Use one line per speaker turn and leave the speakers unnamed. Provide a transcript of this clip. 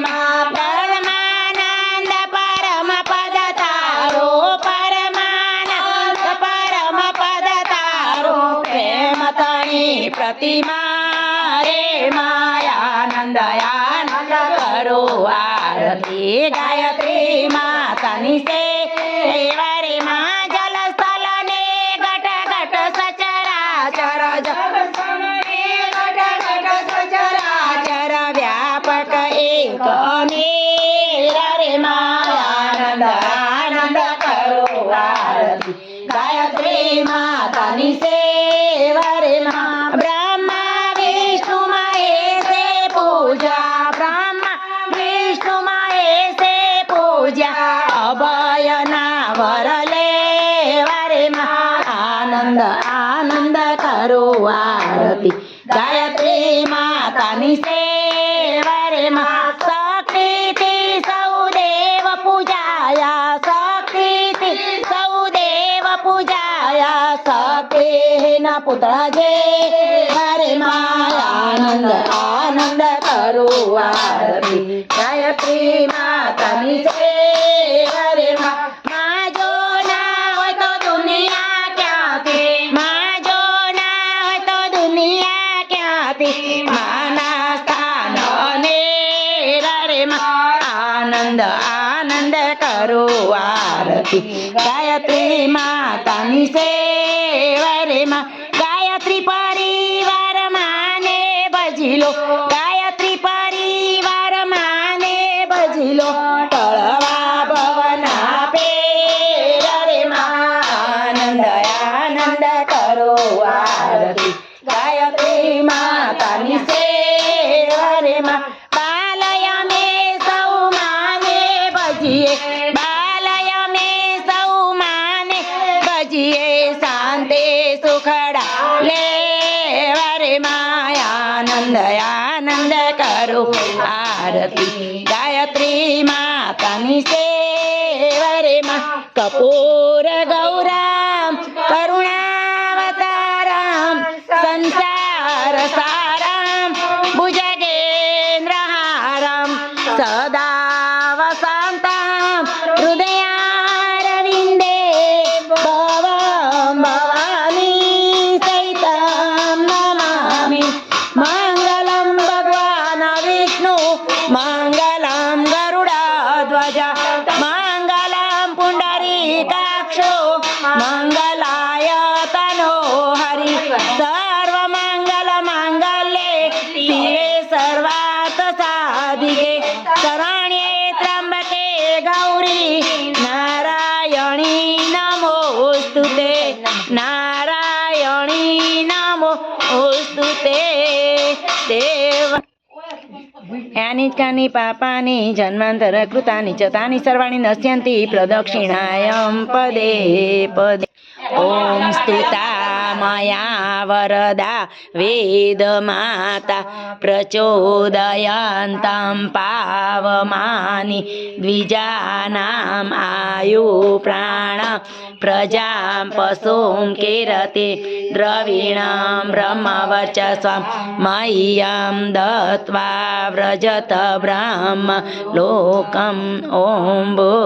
માં પરમાનંદ પરમ પદ તારો પરમાનંદ પરમ પદ તારો પ્રેમ તણી પ્રતિમા રે માયાનંદ આનંદ કરો આરતી ગાયત્રી માતાની સેવા રે માં જલ સ્થલ ને ઘટ ઘટ સચરાચર સચરાચર વ્યાપક એક અનેરા રે માયાનંદ આનંદ કરો આરતી ગાયત્રી માતાની સેવા રે માં બ્રહ્મા વિષ્ણુ મહેશે પૂજા બ્રહ્મા વિષ્ણુ મહેશે પૂજા અભયના વરલે વારે માં આનંદ આનંદ કરો આરતી ગાયત્રી માતાની સેવા રે માં શક્તિથી સૌ દેવ પૂજાયા શક્તિથી સૌ દેવ પૂજાયા શક્તિના પુતળા જે હરે માં આનંદ આનંદ કરો આરતી ગાયત્રી માતાની સેવા રે માં જો ના હોય તો દુનિયા ક્યાંથી માં જો ના હોય તો દુનિયા ક્યાંથી માના સ્થાન અને રે માં આનંદ આનંદ કરો આરતી ગાયત્રી માતાની સેવા રે માં ગાયત્રી પરિવાર માને ભજી લો ગાયત્રી પરિવાર માને ભજી લો તળવા ભવના પેર રે માં આનંદ આનંદ કરો આરતી ગાયત્રી માતાની સેવા રે માં બાલય મે સૌ માને ભજીએ બાલય મે સૌ માને ભજીએ શાંતિ સુખડા લેવા રે માં આનંદ આનંદ કરો આરતી ગાયત્રી માતાની સેવા રે માં કપૂર ગૌરામ કરુણાવતારામ સંસાર સારામ ભુજગેન્દ્રહારામ સદા વસંતામ હૃદયારવિંદે ભવમ ભવાની સહિતમ નમામિ મંગલમ ભગવાન વિષ્ણુ મંગલમ ગરુડધ્વજ મંગલમ પુંડરીકાક્ષો મંગલાય તનો હરિ સર્વમંગલ માંગલ્યે શિવે સર્વાર્થ સાધિકે શરણ્યે ત્રંબકે ગૌરી નારાયણી નમોસ્તુતે નારાયણી નમોસ્તુતે દેવ यानि पापानि जन्मांतर कृतानि च तानि सर्वाणि नश्यन्ति प्रदक्षिणायां पदे पदे ॐ स्तुता मया वरदा वेदमाता प्रचोदयन्तं पावमानि द्विजानाम् आयुप्राण प्रजां पशुं कीरते द्रविणं ब्रह्मवर्चस्वं मह्यं दत्त्वा व्रजत ब्रह्म लोकम् ॐ भू